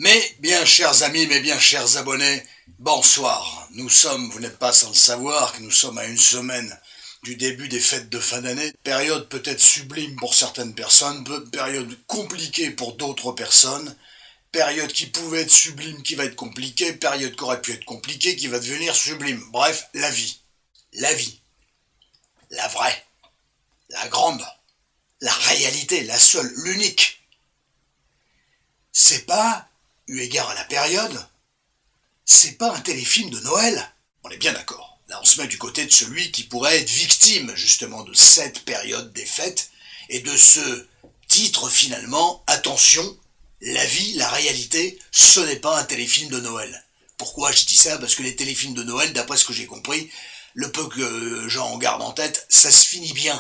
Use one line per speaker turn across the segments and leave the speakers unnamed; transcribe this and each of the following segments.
Mes bien chers amis, mes bien chers abonnés, bonsoir. Nous sommes, vous n'êtes pas sans le savoir, que nous sommes à une semaine du début des fêtes de fin d'année. Période peut-être sublime pour certaines personnes, période compliquée pour d'autres personnes. Période qui pouvait être sublime, qui va être compliquée. Période qui aurait pu être compliquée, qui va devenir sublime. Bref, la vie. La vie. La vraie. La grande. La réalité, la seule, l'unique. C'est pas, eu égard à la période, c'est pas un téléfilm de Noël. On est bien d'accord. Là, on se met du côté de celui qui pourrait être victime, justement, de cette période des fêtes et de ce titre, finalement, attention, la vie, la réalité, ce n'est pas un téléfilm de Noël. Pourquoi je dis ça? Parce que les téléfilms de Noël, d'après ce que j'ai compris, le peu que j'en garde en tête, ça se finit bien.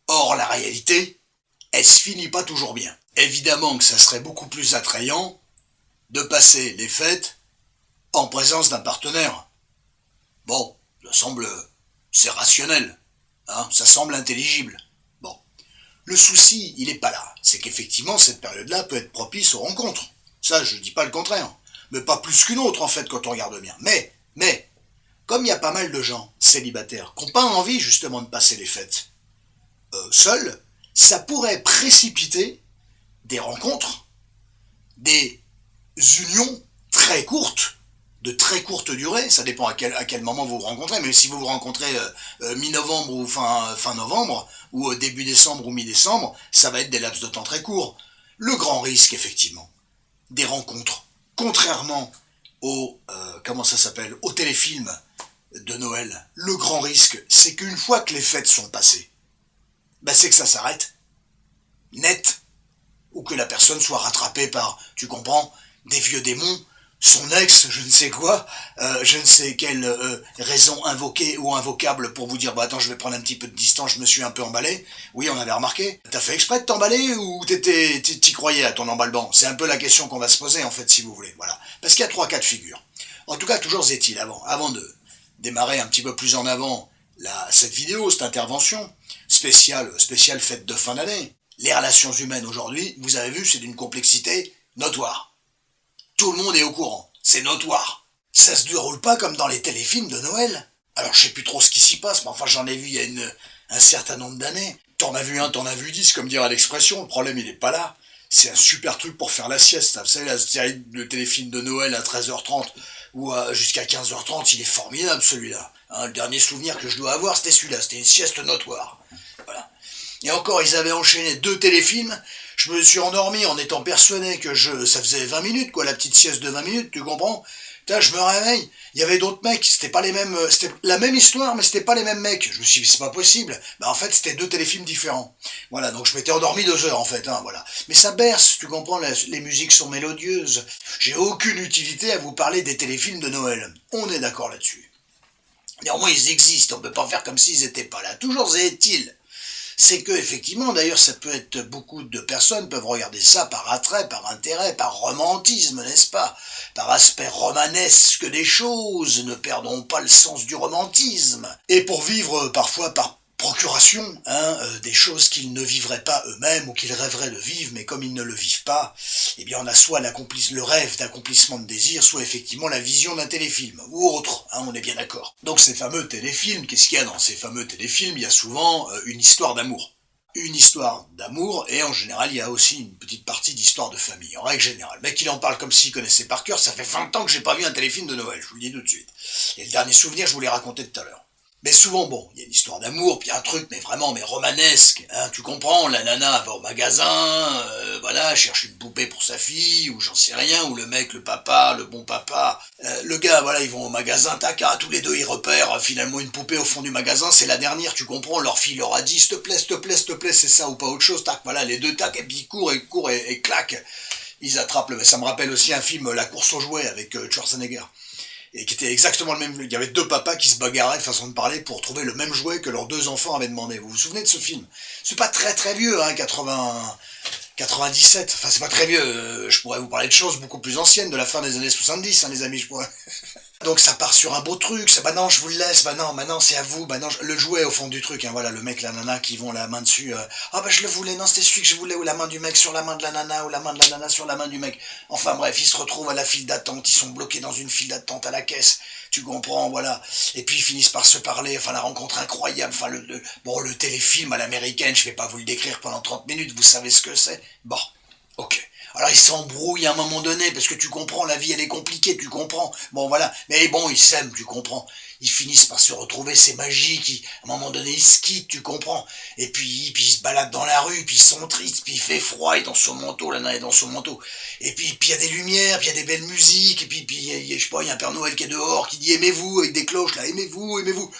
Or, la réalité, elle se finit pas toujours bien. Évidemment que ça serait beaucoup plus attrayant de passer les fêtes en présence d'un partenaire. Bon, ça semble, c'est rationnel, hein, ça semble intelligible. Bon, le souci, il n'est pas là. C'est qu'effectivement, cette période-là peut être propice aux rencontres. Ça, je ne dis pas le contraire. Mais pas plus qu'une autre, en fait, quand on regarde bien. Mais, comme il y a pas mal de gens célibataires qui n'ont pas envie, justement, de passer les fêtes seuls, ça pourrait précipiter des rencontres, des unions très courtes, de très courte durée, ça dépend à quel moment vous vous rencontrez, mais si vous vous rencontrez mi-novembre ou fin novembre, ou début décembre ou mi-décembre, ça va être des laps de temps très courts. Le grand risque, effectivement, des rencontres, contrairement comment ça s'appelle, au téléfilm de Noël, le grand risque, c'est qu'une fois que les fêtes sont passées, ben c'est que ça s'arrête, net, ou que la personne soit rattrapée par, tu comprends, des vieux démons, son ex, je ne sais quoi, je ne sais quelle raison invoquée ou invocable pour vous dire, bah attends, je vais prendre un petit peu de distance, je me suis un peu emballé. Oui, on avait remarqué. T'as fait exprès de t'emballer ou t'y croyais à ton emballement? C'est un peu la question qu'on va se poser, en fait, si vous voulez. Voilà. Parce qu'il y a trois cas de figure. En tout cas, toujours est-il, avant de démarrer un petit peu plus en avant cette vidéo, cette intervention spéciale fête de fin d'année, les relations humaines aujourd'hui, vous avez vu, c'est d'une complexité notoire. Tout le monde est au courant, c'est notoire. Ça se déroule pas comme dans les téléfilms de Noël. Alors je sais plus trop ce qui s'y passe, mais enfin j'en ai vu il y a un certain nombre d'années. T'en as vu un, t'en as vu 10, comme dirait l'expression, le problème il est pas là. C'est un super truc pour faire la sieste. Vous savez, la série de téléfilm de Noël à 13h30 ou jusqu'à 15h30, il est formidable celui-là. Hein, le dernier souvenir que je dois avoir, c'était celui-là, c'était une sieste notoire. Voilà. Et encore, ils avaient enchaîné deux téléfilms. Je me suis endormi en étant persuadé que ça faisait 20 minutes, quoi, la petite sieste de 20 minutes, tu comprends? Putain, je me réveille, il y avait d'autres mecs, c'était pas les mêmes, c'était la même histoire, mais c'était pas les mêmes mecs. Je me suis dit, c'est pas possible. Bah, en fait, c'était deux téléfilms différents. Voilà, donc je m'étais endormi 2 heures, en fait, hein, voilà. Mais ça berce, tu comprends, les musiques sont mélodieuses. J'ai aucune utilité à vous parler des téléfilms de Noël. On est d'accord là-dessus. Néanmoins, ils existent, on peut pas faire comme s'ils étaient pas là. Toujours est-il, c'est que effectivement, d'ailleurs, ça peut être, beaucoup de personnes peuvent regarder ça par attrait, par intérêt, par romantisme, n'est-ce pas? Par aspect romanesque des choses, ne perdons pas le sens du romantisme. Et pour vivre parfois par procuration, hein, des choses qu'ils ne vivraient pas eux-mêmes ou qu'ils rêveraient de vivre, mais comme ils ne le vivent pas, eh bien on a soit le rêve d'accomplissement de désir, soit effectivement la vision d'un téléfilm, ou autre, hein, on est bien d'accord. Donc ces fameux téléfilms, qu'est-ce qu'il y a dans ces fameux téléfilms? Il y a souvent une histoire d'amour. Une histoire d'amour, et en général, il y a aussi une petite partie d'histoire de famille, en règle générale. Le mec, il en parle comme s'il connaissait par cœur, ça fait 20 ans que j'ai pas vu un téléfilm de Noël, je vous le dis tout de suite. Et le dernier souvenir, je vous l'ai raconté tout à l'heure. Mais souvent, bon, il y a une histoire d'amour, puis un truc, mais vraiment, mais romanesque, hein, tu comprends, la nana va au magasin, voilà, cherche une poupée pour sa fille, ou j'en sais rien, ou le mec, le papa, le bon papa, le gars, voilà, ils vont au magasin, tac, tous les deux, ils repèrent finalement une poupée au fond du magasin, c'est la dernière, tu comprends, leur fille leur a dit, s'il te plaît, s'il te plaît, s'il te plaît, c'est ça ou pas autre chose, tac, voilà, les deux, tac, et puis ils courent et clac, ils attrapent le... Ça me rappelle aussi un film, La course aux jouets, avec Schwarzenegger, et qui était exactement le même. Il y avait deux papas qui se bagarraient de façon de parler pour trouver le même jouet que leurs deux enfants avaient demandé. Vous vous souvenez de ce film? C'est pas très très vieux, hein, 97. Enfin, c'est pas très vieux. Je pourrais vous parler de choses beaucoup plus anciennes, de la fin des années 70, hein, les amis. Je pourrais. Donc ça part sur un beau truc, ça, bah non, je vous le laisse, bah non, maintenant c'est à vous, bah non, le jouet au fond du truc, hein, voilà, le mec, la nana qui vont la main dessus, ah bah je le voulais, non, c'était celui que je voulais, ou la main du mec sur la main de la nana, ou la main de la nana sur la main du mec. Enfin bref, ils se retrouvent à la file d'attente, ils sont bloqués dans une file d'attente à la caisse, tu comprends, voilà. Et puis ils finissent par se parler, enfin la rencontre incroyable, enfin bon, le téléfilm à l'américaine, je vais pas vous le décrire pendant 30 minutes, vous savez ce que c'est. Bon, ok. Alors ils s'embrouillent à un moment donné, parce que tu comprends, la vie elle est compliquée, tu comprends. Bon voilà, mais bon, ils s'aiment, tu comprends. Ils finissent par se retrouver, c'est magique, à un moment donné ils se quittent, tu comprends. Et puis ils se baladent dans la rue, puis ils sont tristes, puis il fait froid, et dans son manteau, la nana est dans son manteau. Et puis il y a des lumières, puis il y a des belles musiques, et puis je sais pas, il y a un Père Noël qui est dehors, qui dit aimez-vous, avec des cloches là, aimez-vous, aimez-vous.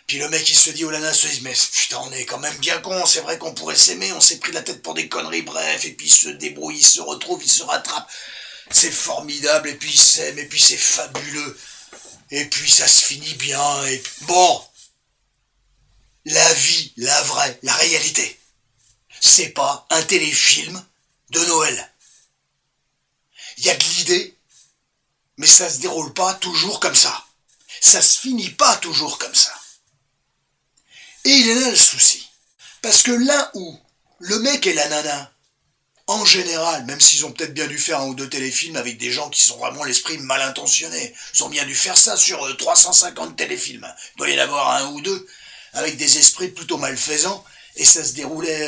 Puis le mec il se dit, oh là là, se dit, mais putain on est quand même bien con, c'est vrai qu'on pourrait s'aimer, on s'est pris la tête pour des conneries, bref, et puis il se débrouille, il se retrouve, il se rattrape, c'est formidable, et puis il s'aime, et puis c'est fabuleux, et puis ça se finit bien, et puis bon, la vie, la vraie, la réalité, c'est pas un téléfilm de Noël. Il y a de l'idée, mais ça se déroule pas toujours comme ça. Ça se finit pas toujours comme ça. Et il est là le souci. Parce que là où le mec et la nana, en général, même s'ils ont peut-être bien dû faire un ou deux téléfilms avec des gens qui sont vraiment l'esprit mal intentionnés, ils ont bien dû faire ça sur 350 téléfilms. Il doit y en avoir un ou deux avec des esprits plutôt malfaisants. Et ça se déroulait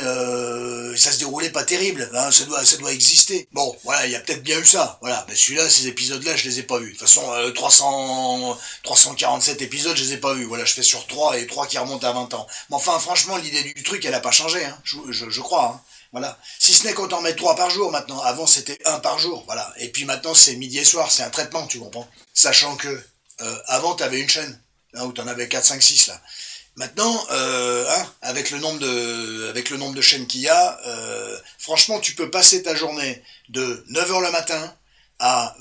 pas terrible, hein, ça doit exister. Bon, voilà, il y a peut-être bien eu ça, voilà, mais celui-là, ces épisodes-là, je les ai pas vus. De toute façon, 347 épisodes, je les ai pas vus, voilà, je fais sur 3 et 3 qui remontent à 20 ans. Mais enfin, franchement, l'idée du truc, elle a pas changé, hein, je crois, hein, voilà. Si ce n'est qu'on t'en met 3 par jour maintenant, avant c'était 1 par jour, voilà. Et puis maintenant, c'est midi et soir, c'est un traitement, tu comprends. Sachant que, avant, t'avais une chaîne, hein, où t'en avais 4, 5, 6, là. Maintenant, hein, avec le nombre de chaînes qu'il y a, franchement, tu peux passer ta journée de 9 heures le matin à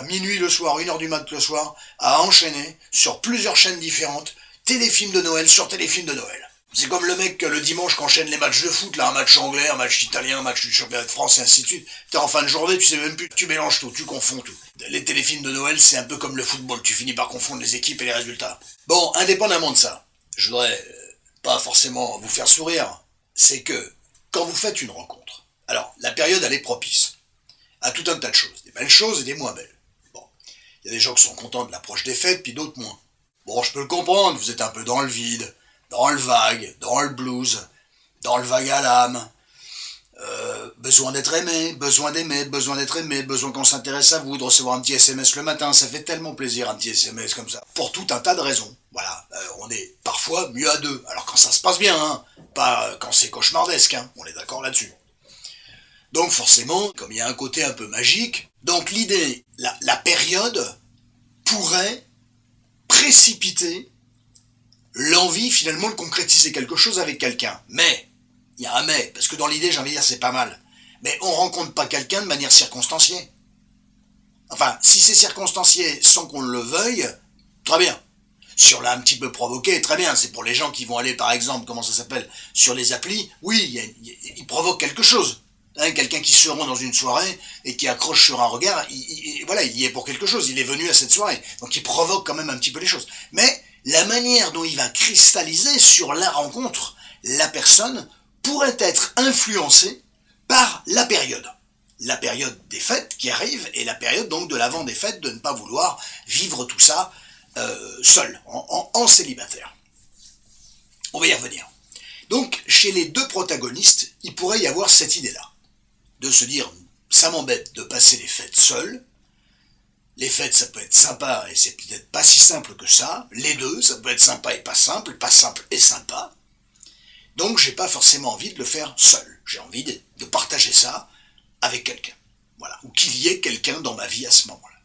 minuit le soir, 1 heure du mat le soir, à enchaîner sur plusieurs chaînes différentes, téléfilms de Noël sur téléfilms de Noël. C'est comme le mec le dimanche qui enchaîne les matchs de foot, là, un match anglais, un match italien, un match du championnat de France, et ainsi de suite. T'es en fin de journée, tu sais même plus, tu mélanges tout, tu confonds tout. Les téléfilms de Noël, c'est un peu comme le football, tu finis par confondre les équipes et les résultats. Bon, indépendamment de ça, je voudrais pas forcément vous faire sourire, c'est que quand vous faites une rencontre, alors la période elle est propice à tout un tas de choses, des belles choses et des moins belles. Bon, il y a des gens qui sont contents de l'approche des fêtes, puis d'autres moins. Bon, je peux le comprendre, vous êtes un peu dans le vide, dans le vague, dans le blues, dans le vague à l'âme, besoin d'être aimé, besoin d'aimer, besoin d'être aimé, besoin qu'on s'intéresse à vous, de recevoir un petit SMS le matin, ça fait tellement plaisir un petit SMS comme ça, pour tout un tas de raisons. Voilà, on est parfois mieux à deux, alors quand ça se passe bien, hein, pas quand c'est cauchemardesque, hein, on est d'accord là-dessus. Donc forcément, comme il y a un côté un peu magique, donc l'idée, la période pourrait précipiter l'envie finalement de concrétiser quelque chose avec quelqu'un. Mais, il y a un mais, parce que dans l'idée, j'ai envie de dire, c'est pas mal. Mais on rencontre pas quelqu'un de manière circonstanciée. Enfin, si c'est circonstancié sans qu'on le veuille, très bien. Si on l'a un petit peu provoqué, très bien. C'est pour les gens qui vont aller, par exemple, comment ça s'appelle, sur les applis, oui, ils provoquent quelque chose. Hein, quelqu'un qui se rend dans une soirée et qui accroche sur un regard, voilà, il y est pour quelque chose, il est venu à cette soirée. Donc il provoque quand même un petit peu les choses. Mais la manière dont il va cristalliser sur la rencontre, la personne pourrait être influencée par la période. La période des fêtes qui arrive et la période donc de l'avant des fêtes de ne pas vouloir vivre tout ça seul, en célibataire. On va y revenir. Donc chez les deux protagonistes, il pourrait y avoir cette idée-là. De se dire, ça m'embête de passer les fêtes seul. Les fêtes, ça peut être sympa et c'est peut-être pas si simple que ça. Les deux, ça peut être sympa et pas simple et sympa. Donc j'ai pas forcément envie de le faire seul. J'ai envie de partager ça avec quelqu'un. Voilà. Ou qu'il y ait quelqu'un dans ma vie à ce moment-là.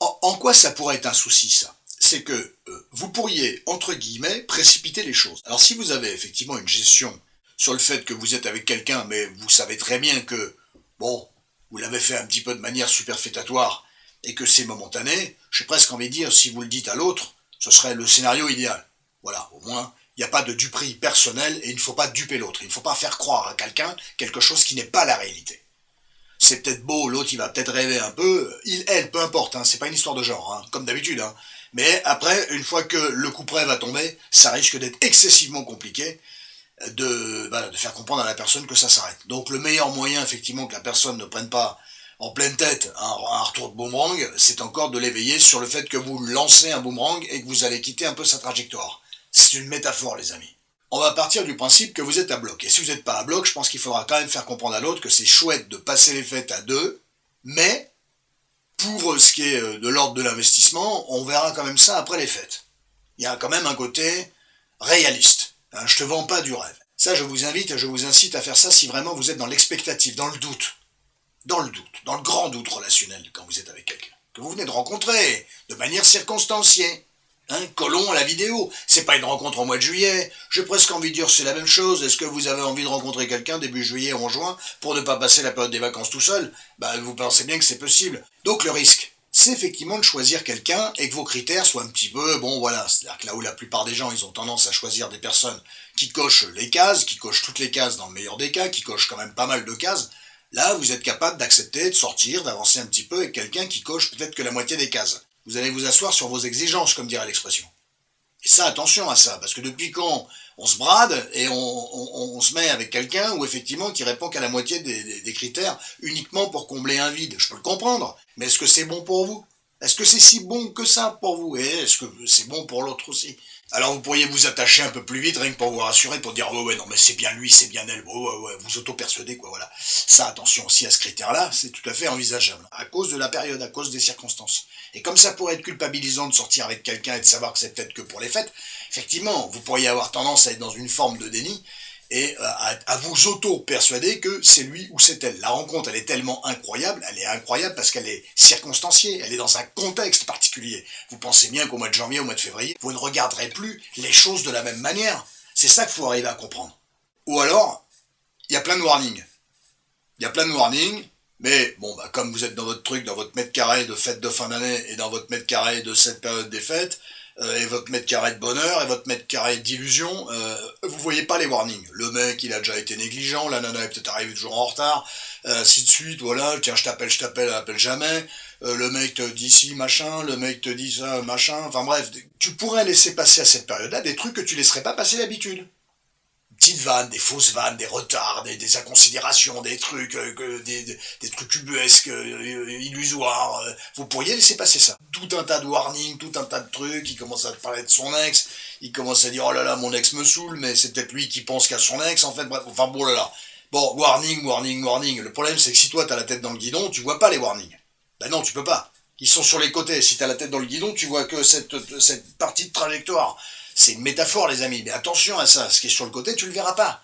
En quoi ça pourrait être un souci, ça? C'est que vous pourriez, entre guillemets, précipiter les choses. Alors si vous avez effectivement une gestion sur le fait que vous êtes avec quelqu'un, mais vous savez très bien que, bon, vous l'avez fait un petit peu de manière superfétatoire, et que c'est momentané, j'ai presque envie de dire, si vous le dites à l'autre, ce serait le scénario idéal. Voilà, au moins, il n'y a pas de duperie personnelle, et il ne faut pas duper l'autre. Il ne faut pas faire croire à quelqu'un quelque chose qui n'est pas la réalité. C'est peut-être beau, l'autre il va peut-être rêver un peu, il, elle, peu importe, hein, c'est pas une histoire de genre, hein, comme d'habitude, hein, Mais après, une fois que le couperet va tomber, ça risque d'être excessivement compliqué de faire comprendre à la personne que ça s'arrête. Donc le meilleur moyen, effectivement, que la personne ne prenne pas en pleine tête un retour de boomerang, c'est encore de l'éveiller sur le fait que vous lancez un boomerang et que vous allez quitter un peu sa trajectoire. C'est une métaphore, les amis. On va partir du principe que vous êtes à bloc. Et si vous n'êtes pas à bloc, je pense qu'il faudra quand même faire comprendre à l'autre que c'est chouette de passer les fêtes à deux, mais pour ce qui est de l'ordre de l'investissement, on verra quand même ça après les fêtes. Il y a quand même un côté réaliste. Hein, je te vends pas du rêve. Ça, je vous invite et je vous incite à faire ça si vraiment vous êtes dans l'expectative, dans le doute. Dans le doute, dans le grand doute relationnel quand vous êtes avec quelqu'un. Que vous venez de rencontrer, de manière circonstanciée. Hein, collons à la vidéo. C'est pas une rencontre au mois de juillet. J'ai presque envie de dire c'est la même chose. Est-ce que vous avez envie de rencontrer quelqu'un début juillet ou en juin pour ne pas passer la période des vacances tout seul? Vous pensez bien que c'est possible. Donc le risque, c'est effectivement de choisir quelqu'un et que vos critères soient un petit peu, bon voilà, c'est-à-dire que là où la plupart des gens, ils ont tendance à choisir des personnes qui cochent les cases, qui cochent toutes les cases dans le meilleur des cas, qui cochent quand même pas mal de cases, là vous êtes capable d'accepter, de sortir, d'avancer un petit peu avec quelqu'un qui coche peut-être que la moitié des cases. Vous allez vous asseoir sur vos exigences, comme dirait l'expression. Et ça, attention à ça, parce que depuis quand on se brade et on se met avec quelqu'un où effectivement qui répond qu'à la moitié des critères uniquement pour combler un vide. Je peux le comprendre, mais est-ce que c'est bon pour vous? Est-ce que c'est si bon que ça pour vous? Et est-ce que c'est bon pour l'autre aussi? Alors vous pourriez vous attacher un peu plus vite, rien que pour vous rassurer, pour dire ouais non mais c'est bien lui, c'est bien elle, ouais, vous auto-persuadez quoi, voilà. Ça, attention aussi à ce critère-là, c'est tout à fait envisageable, à cause de la période, à cause des circonstances. Et comme ça pourrait être culpabilisant de sortir avec quelqu'un et de savoir que c'est peut-être que pour les fêtes, effectivement, vous pourriez avoir tendance à être dans une forme de déni et à vous auto-persuader que c'est lui ou c'est elle. La rencontre, elle est tellement incroyable, elle est incroyable parce qu'elle est circonstanciée, elle est dans un contexte particulier. Vous pensez bien qu'au mois de janvier, au mois de février, vous ne regarderez plus les choses de la même manière. C'est ça qu'il faut arriver à comprendre. Ou alors, il y a plein de warnings. Il y a plein de warnings, mais bon, comme vous êtes dans votre truc, dans votre mètre carré de fête de fin d'année et dans votre mètre carré de cette période des fêtes, et votre mètre carré de bonheur et votre mètre carré d'illusion, vous voyez pas les warnings. Le mec, il a déjà été négligent, la nana est peut-être arrivée toujours en retard, ainsi de suite, voilà, tiens, je t'appelle, elle appelle jamais, le mec te dit ci, machin, le mec te dit ça, machin, enfin bref, tu pourrais laisser passer à cette période-là des trucs que tu laisserais pas passer d'habitude. Petites vannes, des fausses vannes, des retards, des inconsidérations, des trucs, des trucs ubuesques, illusoires. Vous pourriez laisser passer ça. Tout un tas de warnings, tout un tas de trucs. Il commence à te parler de son ex. Il commence à dire oh là là, mon ex me saoule, mais c'est peut-être lui qui pense qu'à son ex. En fait, bref, enfin bon là là. Bon, warning. Le problème, c'est que si toi t'as la tête dans le guidon, tu vois pas les warnings. Ben non, tu peux pas. Ils sont sur les côtés. Si t'as la tête dans le guidon, tu vois que cette partie de trajectoire. C'est une métaphore, les amis, mais attention à ça. Ce qui est sur le côté, tu le verras pas.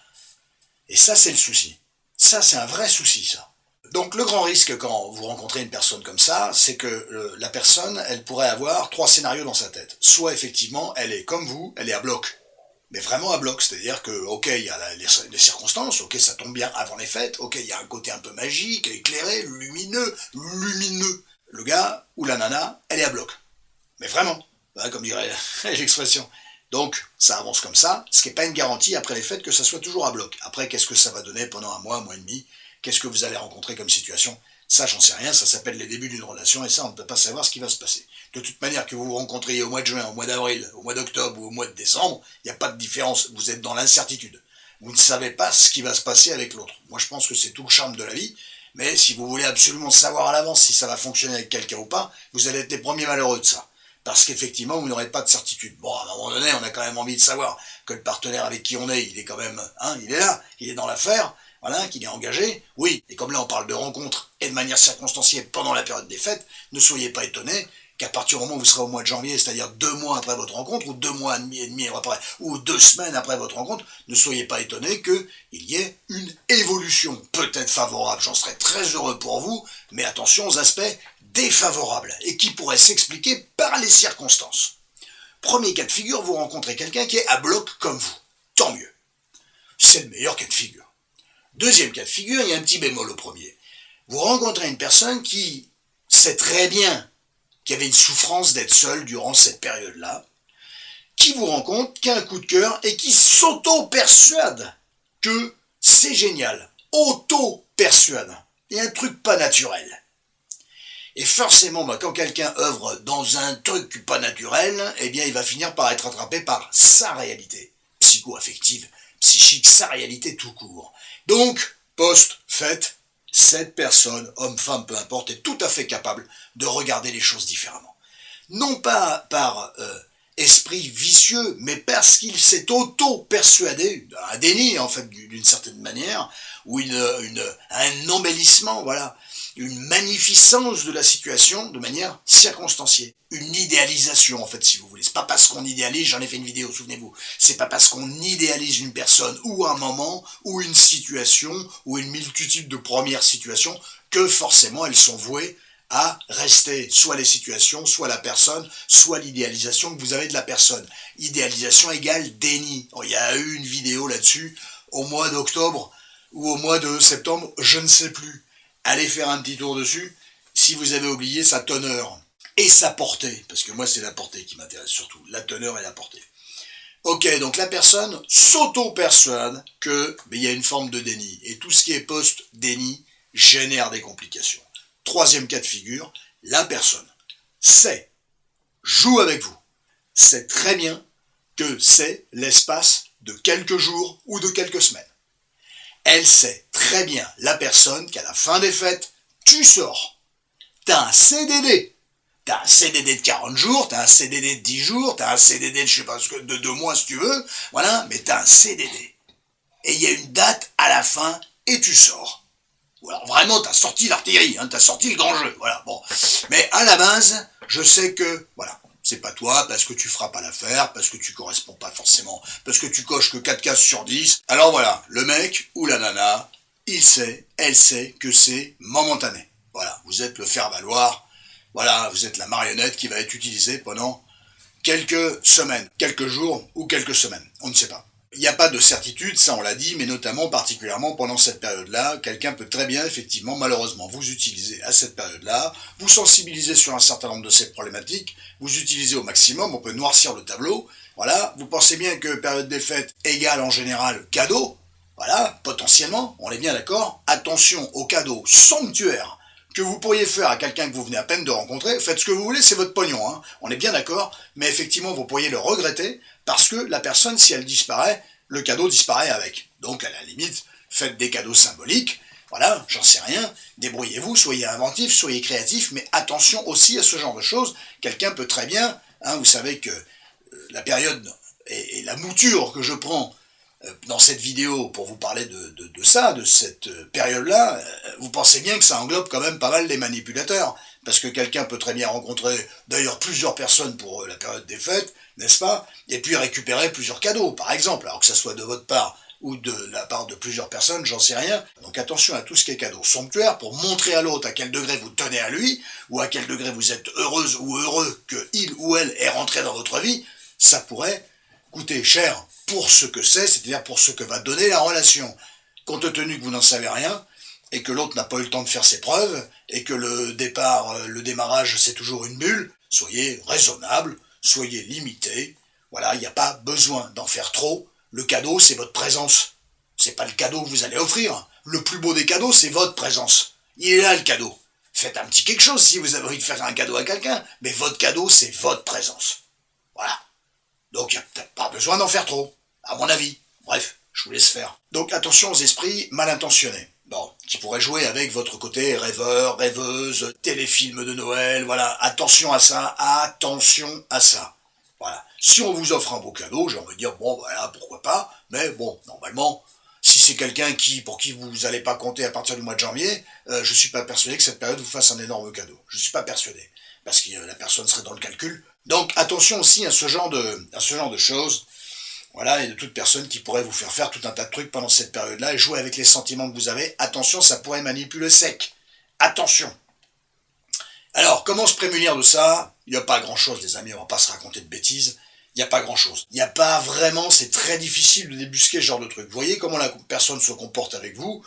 Et ça, c'est le souci. Ça, c'est un vrai souci, ça. Donc, le grand risque quand vous rencontrez une personne comme ça, c'est que la personne, elle pourrait avoir trois scénarios dans sa tête. Soit, effectivement, elle est comme vous, elle est à bloc. Mais vraiment à bloc, c'est-à-dire que, ok, il y a les circonstances, ok, ça tombe bien avant les fêtes, ok, il y a un côté un peu magique, éclairé, lumineux. Le gars ou la nana, elle est à bloc. Mais vraiment, comme dirait l'expression. Donc, ça avance comme ça, ce qui n'est pas une garantie après les fêtes que ça soit toujours à bloc. Après, qu'est-ce que ça va donner pendant un mois et demi? Qu'est-ce que vous allez rencontrer comme situation? Ça, j'en sais rien, ça s'appelle les débuts d'une relation, et ça, on ne peut pas savoir ce qui va se passer. De toute manière, que vous vous rencontriez au mois de juin, au mois d'avril, au mois d'octobre ou au mois de décembre, il n'y a pas de différence, vous êtes dans l'incertitude. Vous ne savez pas ce qui va se passer avec l'autre. Moi, je pense que c'est tout le charme de la vie, mais si vous voulez absolument savoir à l'avance si ça va fonctionner avec quelqu'un ou pas, vous allez être les premiers malheureux de ça. Parce qu'effectivement, vous n'aurez pas de certitude. Bon, à un moment donné, on a quand même envie de savoir que le partenaire avec qui on est, il est quand même, il est là, il est dans l'affaire, voilà, qu'il est engagé. Oui, et comme là, on parle de rencontres et de manière circonstanciée pendant la période des fêtes, ne soyez pas étonnés qu'à partir du moment où vous serez au mois de janvier, c'est-à-dire 2 mois après votre rencontre, ou 2 mois et demi après, ou 2 semaines après votre rencontre, ne soyez pas étonnés qu'il y ait une évolution, peut-être favorable. J'en serais très heureux pour vous, mais attention aux aspects défavorables, et qui pourraient s'expliquer par les circonstances. Premier cas de figure, vous rencontrez quelqu'un qui est à bloc comme vous. Tant mieux. C'est le meilleur cas de figure. Deuxième cas de figure, il y a un petit bémol au premier. Vous rencontrez une personne qui sait très bien qu'il y avait une souffrance d'être seul durant cette période-là, qui vous rencontre, qui a un coup de cœur et qui s'auto-persuade que c'est génial. Auto-persuade. Il y a un truc pas naturel. Et forcément, bah, quand quelqu'un œuvre dans un truc pas naturel, eh bien il va finir par être attrapé par sa réalité psycho-affective, psychique, sa réalité tout court. Donc, post-fait, cette personne, homme, femme, peu importe, est tout à fait capable de regarder les choses différemment. Non pas par esprit vicieux, mais parce qu'il s'est auto-persuadé, un déni en fait d'une certaine manière, ou un embellissement, voilà, une magnificence de la situation de manière circonstanciée. Une idéalisation en fait si vous voulez. C'est pas parce qu'on idéalise, j'en ai fait une vidéo, souvenez-vous, c'est pas parce qu'on idéalise une personne ou un moment ou une situation ou une multitude de premières situations que forcément elles sont vouées à rester soit les situations, soit la personne, soit l'idéalisation que vous avez de la personne. Idéalisation égale déni. Il y a eu une vidéo là-dessus au mois d'octobre ou au mois de septembre, je ne sais plus. Allez faire un petit tour dessus si vous avez oublié sa teneur et sa portée, parce que moi c'est la portée qui m'intéresse surtout, la teneur et la portée. Ok, donc la personne s'auto-persuade que il y a une forme de déni, et tout ce qui est post-déni génère des complications. Troisième cas de figure, la personne sait, joue avec vous, sait très bien que c'est l'espace de quelques jours ou de quelques semaines. Elle sait très bien, la personne, qu'à la fin des fêtes, tu sors. T'as un CDD. T'as un CDD de 40 jours, t'as un CDD de 10 jours, t'as un CDD de je sais pas de 2 mois si tu veux, voilà, mais t'as un CDD. Et il y a une date à la fin et tu sors. Ou alors vraiment t'as sorti l'artillerie, hein, t'as sorti le grand jeu, voilà, bon. Mais à la base, je sais que, voilà, c'est pas toi, parce que tu feras pas l'affaire, parce que tu corresponds pas forcément, parce que tu coches que 4 cases sur 10. Alors voilà, le mec ou la nana, il sait, elle sait que c'est momentané. Voilà, vous êtes le faire-valoir, voilà, vous êtes la marionnette qui va être utilisée pendant quelques semaines, quelques jours ou quelques semaines, on ne sait pas. Il n'y a pas de certitude, ça on l'a dit, mais notamment particulièrement pendant cette période-là, quelqu'un peut très bien, effectivement, malheureusement, vous utiliser à cette période-là, vous sensibiliser sur un certain nombre de ces problématiques, vous utilisez au maximum, on peut noircir le tableau, voilà, vous pensez bien que période des fêtes égale en général cadeau, voilà, potentiellement, on est bien d'accord, attention aux cadeaux somptuaires que vous pourriez faire à quelqu'un que vous venez à peine de rencontrer, faites ce que vous voulez, c'est votre pognon, hein. On est bien d'accord, mais effectivement vous pourriez le regretter, parce que la personne, si elle disparaît, le cadeau disparaît avec. Donc à la limite, faites des cadeaux symboliques, voilà, j'en sais rien, débrouillez-vous, soyez inventifs, soyez créatifs, mais attention aussi à ce genre de choses, quelqu'un peut très bien, hein, vous savez que la période et la mouture que je prends dans cette vidéo pour vous parler de ça, de cette période-là, vous pensez bien que ça englobe quand même pas mal les manipulateurs, parce que quelqu'un peut très bien rencontrer d'ailleurs plusieurs personnes pour la période des fêtes, n'est-ce pas, et puis récupérer plusieurs cadeaux, par exemple, alors que ça soit de votre part ou de la part de plusieurs personnes, j'en sais rien. Donc attention à tout ce qui est cadeau somptuaire pour montrer à l'autre à quel degré vous tenez à lui, ou à quel degré vous êtes heureuse ou heureux que il ou elle est rentré dans votre vie, ça pourrait coûter cher pour ce que c'est-à-dire pour ce que va donner la relation. Compte tenu que vous n'en savez rien, et que l'autre n'a pas eu le temps de faire ses preuves, et que le démarrage c'est toujours une bulle, soyez raisonnable, soyez limité, voilà, il n'y a pas besoin d'en faire trop, le cadeau c'est votre présence, c'est pas le cadeau que vous allez offrir, le plus beau des cadeaux c'est votre présence, il est là le cadeau, faites un petit quelque chose si vous avez envie de faire un cadeau à quelqu'un, mais votre cadeau c'est votre présence, voilà. Donc il n'y a peut-être pas besoin d'en faire trop, à mon avis. Bref, je vous laisse faire. Donc attention aux esprits mal intentionnés. Bon, qui pourraient jouer avec votre côté rêveur, rêveuse, téléfilm de Noël, voilà. Attention à ça, attention à ça. Voilà. Si on vous offre un beau cadeau, j'ai envie de dire, bon, voilà, pourquoi pas, mais bon, normalement, si c'est quelqu'un pour qui vous n'allez pas compter à partir du mois de janvier, je suis pas persuadé que cette période vous fasse un énorme cadeau. Je suis pas persuadé. Parce que la personne serait dans le calcul. Donc attention aussi à ce genre de choses. Voilà, et de toute personne qui pourrait vous faire tout un tas de trucs pendant cette période-là et jouer avec les sentiments que vous avez. Attention, ça pourrait manipuler sec. Attention. Alors, comment se prémunir de ça? Il n'y a pas grand-chose, les amis, on va pas se raconter de bêtises. Il n'y a pas grand-chose. Il n'y a pas vraiment, c'est très difficile de débusquer ce genre de truc. Vous voyez comment la personne se comporte avec vous?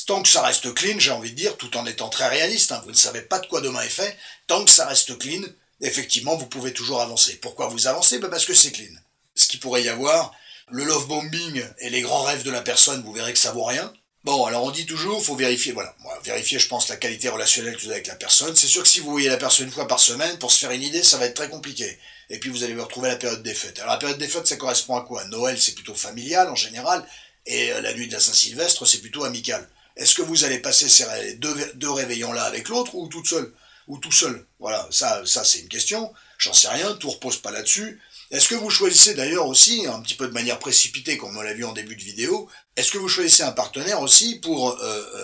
Tant que ça reste clean, j'ai envie de dire, tout en étant très réaliste, hein, vous ne savez pas de quoi demain est fait, tant que ça reste clean, effectivement, vous pouvez toujours avancer. Pourquoi vous avancez? Parce que c'est clean. Ce qu'il pourrait y avoir, le love bombing et les grands rêves de la personne, vous verrez que ça vaut rien. Bon, alors on dit toujours, faut vérifier, voilà, moi, vérifier, je pense, la qualité relationnelle que vous avez avec la personne. C'est sûr que si vous voyez la personne une fois par semaine, pour se faire une idée, ça va être très compliqué. Et puis vous allez vous retrouver à la période des fêtes. Alors la période des fêtes, ça correspond à quoi? Noël, c'est plutôt familial en général, et la nuit de la Saint-Sylvestre, c'est plutôt amical. Est-ce que vous allez passer ces deux réveillons-là avec l'autre ou toute seule? Ou tout seul? Voilà, ça c'est une question. J'en sais rien, tout repose pas là-dessus. Est-ce que vous choisissez d'ailleurs aussi, un petit peu de manière précipitée, comme on l'a vu en début de vidéo, est-ce que vous choisissez un partenaire aussi pour,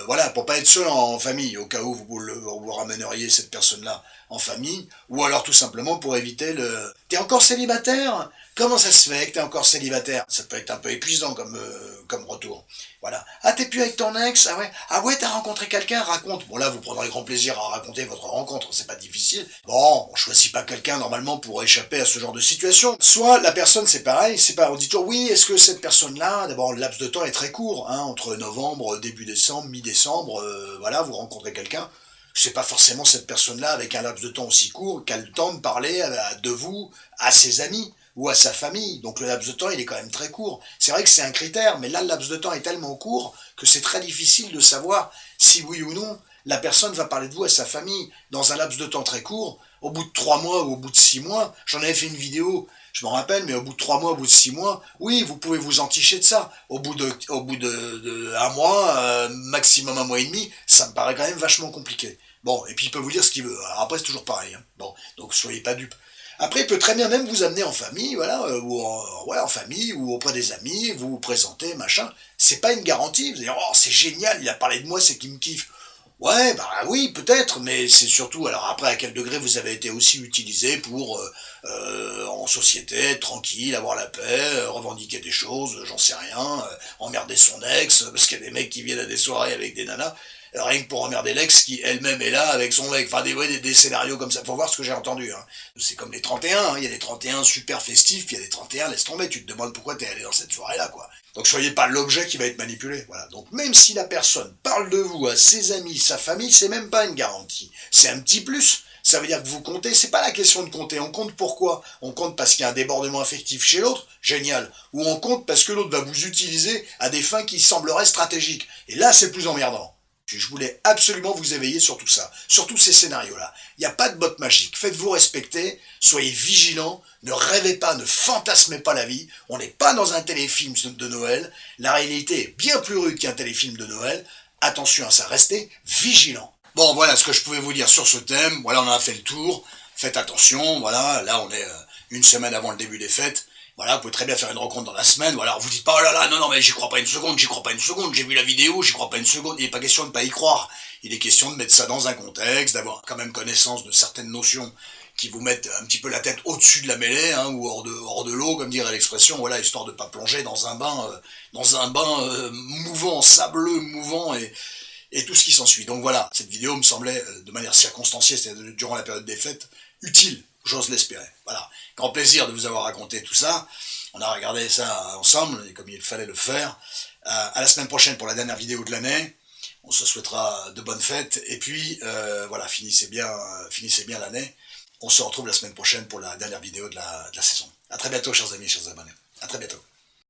voilà, pour pas être seul en famille, au cas où vous ramèneriez cette personne-là en famille, ou alors tout simplement pour éviter le... T'es encore célibataire? Comment ça se fait que t'es encore célibataire? Ça peut être un peu épuisant comme retour. Voilà. Ah, t'es plus avec ton ex? Ah ouais? Ah ouais, t'as rencontré quelqu'un? Raconte. Bon, là, vous prendrez grand plaisir à raconter votre rencontre, c'est pas difficile. Bon, on choisit pas quelqu'un normalement pour échapper à ce genre de situation. Soit la personne, c'est pareil, c'est pas, on dit toujours, oui, est-ce que cette personne-là, d'abord, le laps de temps est très court, hein, entre novembre, début décembre, mi-décembre, voilà, vous rencontrez quelqu'un. C'est pas forcément cette personne-là, avec un laps de temps aussi court, qui a le temps de parler de vous, à ses amis ou à sa famille. Donc le laps de temps, il est quand même très court. C'est vrai que c'est un critère, mais là, le laps de temps est tellement court que c'est très difficile de savoir si oui ou non la personne va parler de vous à sa famille dans un laps de temps très court. Au bout de 3 mois ou au bout de 6 mois, j'en avais fait une vidéo, je m'en rappelle, mais au bout de 3 mois, au bout de 6 mois, oui, vous pouvez vous enticher de ça. Au bout de un mois, maximum un mois et demi, ça me paraît quand même vachement compliqué. Bon, et puis il peut vous dire ce qu'il veut. Alors après, c'est toujours pareil. Hein. Bon, donc soyez pas dupes. Après, il peut très bien même vous amener en famille, voilà, ou ouais, en famille, ou auprès des amis, vous vous présenter, machin. C'est pas une garantie. Vous allez dire, oh, c'est génial, il a parlé de moi, c'est qu'il me kiffe. Ouais, bah oui, peut-être, mais c'est surtout, alors après, à quel degré vous avez été aussi utilisé pour, en société, être tranquille, avoir la paix, revendiquer des choses, j'en sais rien, emmerder son ex, parce qu'il y a des mecs qui viennent à des soirées avec des nanas, rien que pour emmerder l'ex qui elle-même est là avec son mec, enfin des, ouais, des scénarios comme ça, faut voir ce que j'ai entendu. Hein. C'est comme les 31, hein. Il y a des 31 super festifs, il y a des 31, laisse tomber, tu te demandes pourquoi t'es allé dans cette soirée-là, quoi. Donc soyez pas l'objet qui va être manipulé. Voilà. Donc même si la personne parle de vous à ses amis, sa famille, c'est même pas une garantie. C'est un petit plus. Ça veut dire que vous comptez, c'est pas la question de compter. On compte pourquoi? On compte parce qu'il y a un débordement affectif chez l'autre, génial. Ou on compte parce que l'autre va vous utiliser à des fins qui sembleraient stratégiques. Et là, c'est plus emmerdant. Je voulais absolument vous éveiller sur tout ça, sur tous ces scénarios-là. Il n'y a pas de botte magique. Faites-vous respecter, soyez vigilants, ne rêvez pas, ne fantasmez pas la vie. On n'est pas dans un téléfilm de Noël. La réalité est bien plus rude qu'un téléfilm de Noël. Attention à ça, restez vigilants. Bon, voilà ce que je pouvais vous dire sur ce thème. Voilà, on en a fait le tour. Faites attention, voilà, là on est une semaine avant le début des fêtes. Voilà, vous pouvez très bien faire une rencontre dans la semaine. Voilà, vous dites pas, oh là là, non, non, mais j'y crois pas une seconde, j'y crois pas une seconde, j'ai vu la vidéo, j'y crois pas une seconde. Il n'est pas question de pas y croire. Il est question de mettre ça dans un contexte, d'avoir quand même connaissance de certaines notions qui vous mettent un petit peu la tête au-dessus de la mêlée, hein, ou hors de l'eau, comme dirait l'expression, voilà, histoire de pas plonger dans un bain mouvant, sableux, mouvant et tout ce qui s'ensuit. Donc voilà, cette vidéo me semblait, de manière circonstanciée, c'est-à-dire durant la période des fêtes, utile, j'ose l'espérer. Voilà, grand plaisir de vous avoir raconté tout ça. On a regardé ça ensemble, et comme il fallait le faire. À la semaine prochaine pour la dernière vidéo de l'année. On se souhaitera de bonnes fêtes. Et puis, voilà, finissez bien l'année. On se retrouve la semaine prochaine pour la dernière vidéo de la saison. A très bientôt, chers amis, chers abonnés. A très bientôt.